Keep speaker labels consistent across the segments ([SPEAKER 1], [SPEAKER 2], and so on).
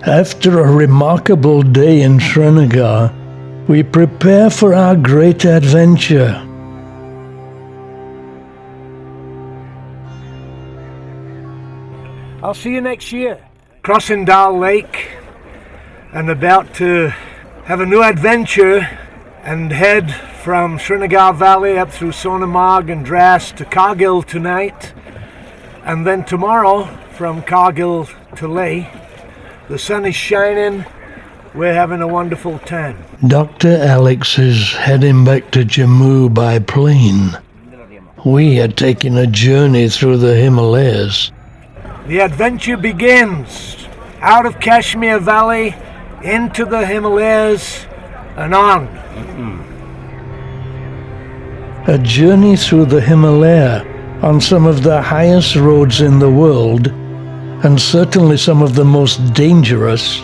[SPEAKER 1] After a remarkable day in Srinagar, we prepare for our great adventure.
[SPEAKER 2] I'll see you next year. Crossing Dal Lake and about to have a new adventure and head from Srinagar Valley up through Sonamarg and Dras to Kargil tonight, and then tomorrow from Kargil to Leh. The sun is shining. We're having a wonderful time.
[SPEAKER 1] Dr. Alex is heading back to Jammu by plane. We are taking a journey through the Himalayas.
[SPEAKER 2] The adventure begins out of Kashmir Valley into the Himalayas and on.
[SPEAKER 1] A journey through the Himalaya on some of the highest roads in the world, and certainly some of the most dangerous,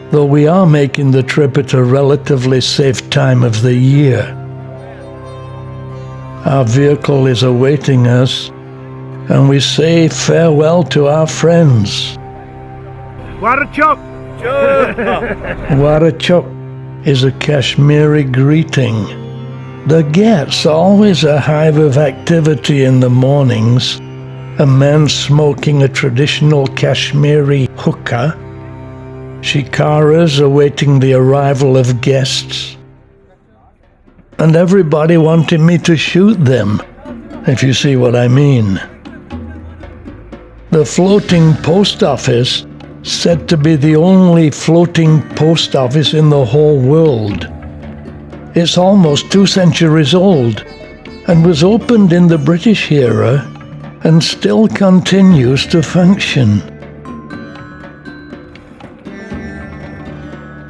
[SPEAKER 1] though we are making the trip at a relatively safe time of the year. Our vehicle is awaiting us, and we say farewell to our friends.
[SPEAKER 2] Warachok!
[SPEAKER 1] Warachok is a Kashmiri greeting. The Ghat's always a hive of activity in the mornings. A man smoking a traditional Kashmiri hookah, shikaras awaiting the arrival of guests, and everybody wanting me to shoot them, if you see what I mean. The floating post office, said to be the only floating post office in the whole world. It's almost 2 centuries old and was opened in the British era and still continues to function.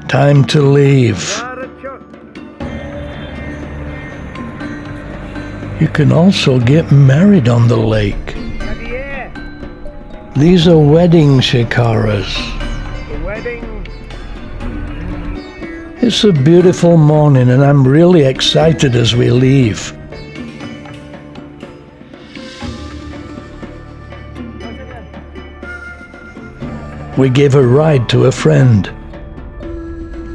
[SPEAKER 1] Time to leave. You can also get married on the lake. These are wedding shikaras. It's a beautiful morning and I'm really excited as we leave. We gave a ride to a friend.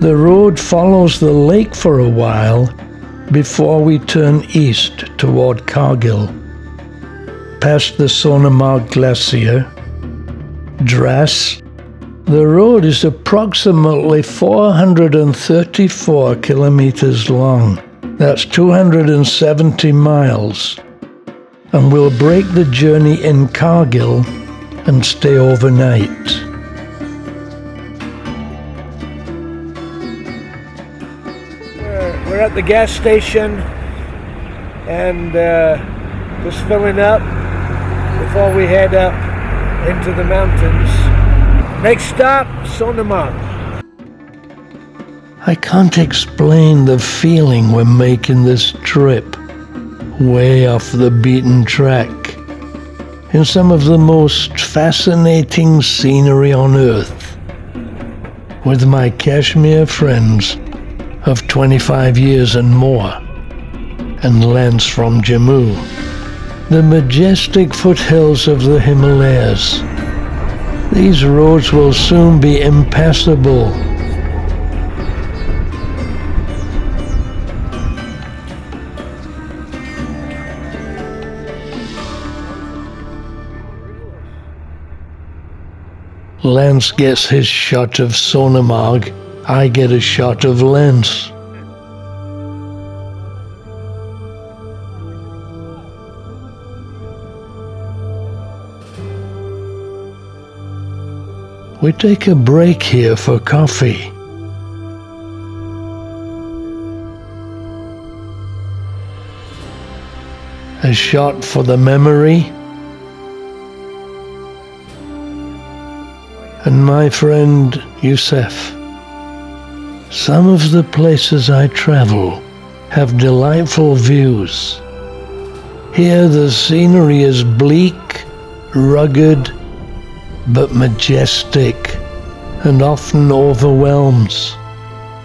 [SPEAKER 1] The road follows the lake for a while before we turn east toward Kargil. Past the Sonamarg glacier, Dras, the road is approximately 434 kilometers long. That's 270 miles. And we'll break the journey in Kargil and stay overnight.
[SPEAKER 2] We're at the gas station and just filling up before we head up into the mountains. Next stop, Sonamarg.
[SPEAKER 1] I can't explain the feeling we're making this trip, way off the beaten track, in some of the most fascinating scenery on earth, with my Kashmir friends of 25 years and more, and lands from Jammu, the majestic foothills of the Himalayas. These roads will soon be impassable. Lance gets his shot of Sonamarg, I get a shot of Lance. We take a break here for coffee. A shot for the memory. And my friend Youssef. Some of the places I travel have delightful views. Here the scenery is bleak, rugged, but majestic, and often overwhelms.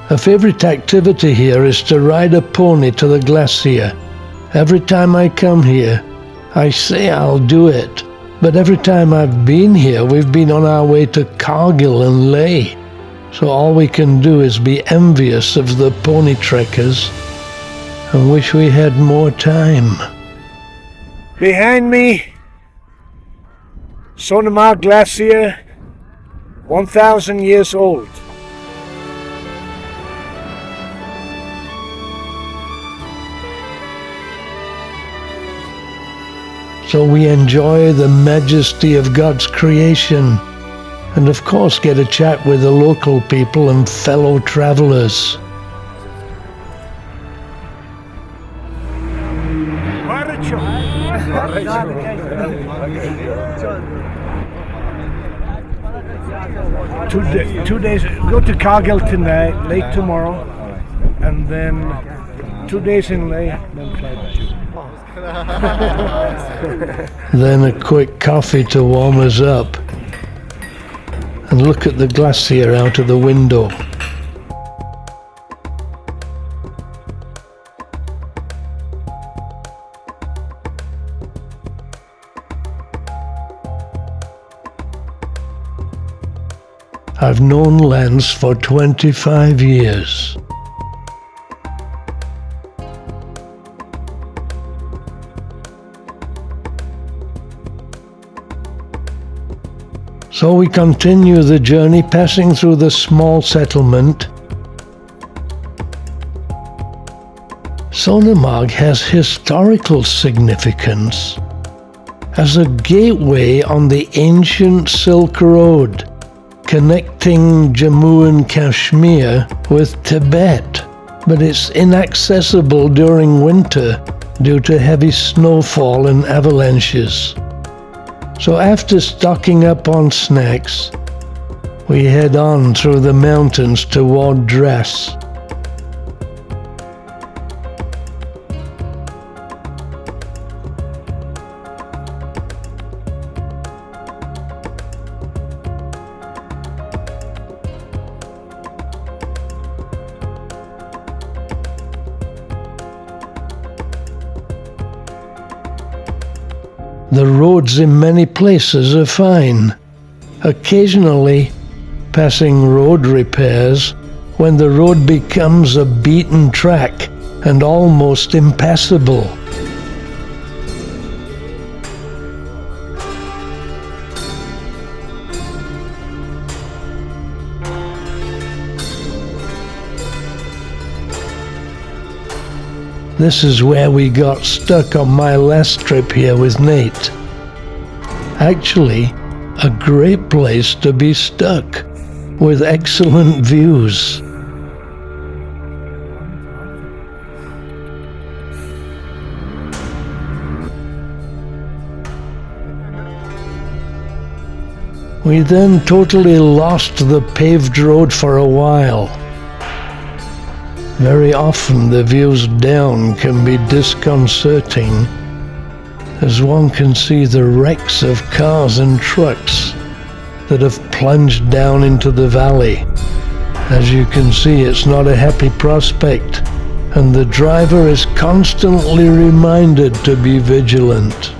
[SPEAKER 1] A favorite activity here is to ride a pony to the glacier. Every time I come here, I say I'll do it, But every time I've been here, we've been on our way to Kargil and Leh. So all we can do is be envious of the pony trekkers and wish we had more time.
[SPEAKER 2] Behind me, Sonamarg glacier, 1,000 years old.
[SPEAKER 1] So we enjoy the majesty of God's creation and of course get a chat with the local people and fellow travelers.
[SPEAKER 2] Two days, go to Kargil tonight, late tomorrow, and then 2 days in Leh, then fly back.
[SPEAKER 1] Then a quick coffee to warm us up and look at the glacier out of the window. I've known Lance for 25 years. So we continue the journey, passing through the small settlement. Sonamarg has historical significance as a gateway on the ancient Silk Road, connecting Jammu and Kashmir with Tibet, but it's inaccessible during winter due to heavy snowfall and avalanches. So after stocking up on snacks, we head on through the mountains toward Dras. The roads in many places are fine, occasionally passing road repairs when the road becomes a beaten track and almost impassable. This is where we got stuck on my last trip here with Nate. Actually, a great place to be stuck, with excellent views. We then totally lost the paved road for a while. Very often the views down can be disconcerting, as one can see the wrecks of cars and trucks that have plunged down into the valley. As you can see, it's not a happy prospect, and the driver is constantly reminded to be vigilant.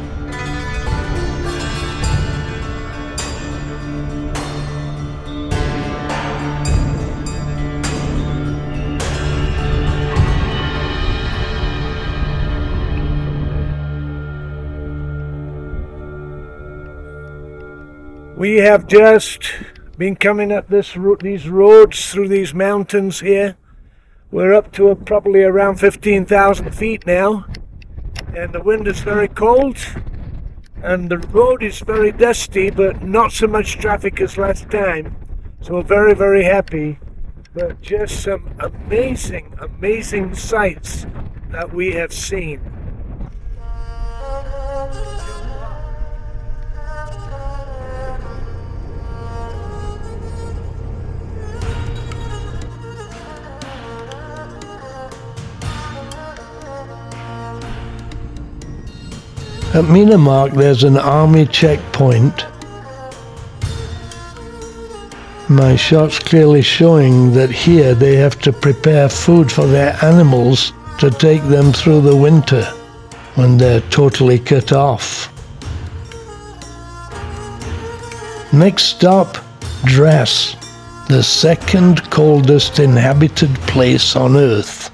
[SPEAKER 2] We have just been coming up these roads through these mountains here. We're up to probably around 15,000 feet now, and the wind is very cold, and the road is very dusty, but not so much traffic as last time. So we're very, very happy. But just some amazing, amazing sights that we have seen.
[SPEAKER 1] At Minamark there's an army checkpoint. My shot's clearly showing that here they have to prepare food for their animals to take them through the winter when they're totally cut off. Next stop, Dras, the second coldest inhabited place on Earth.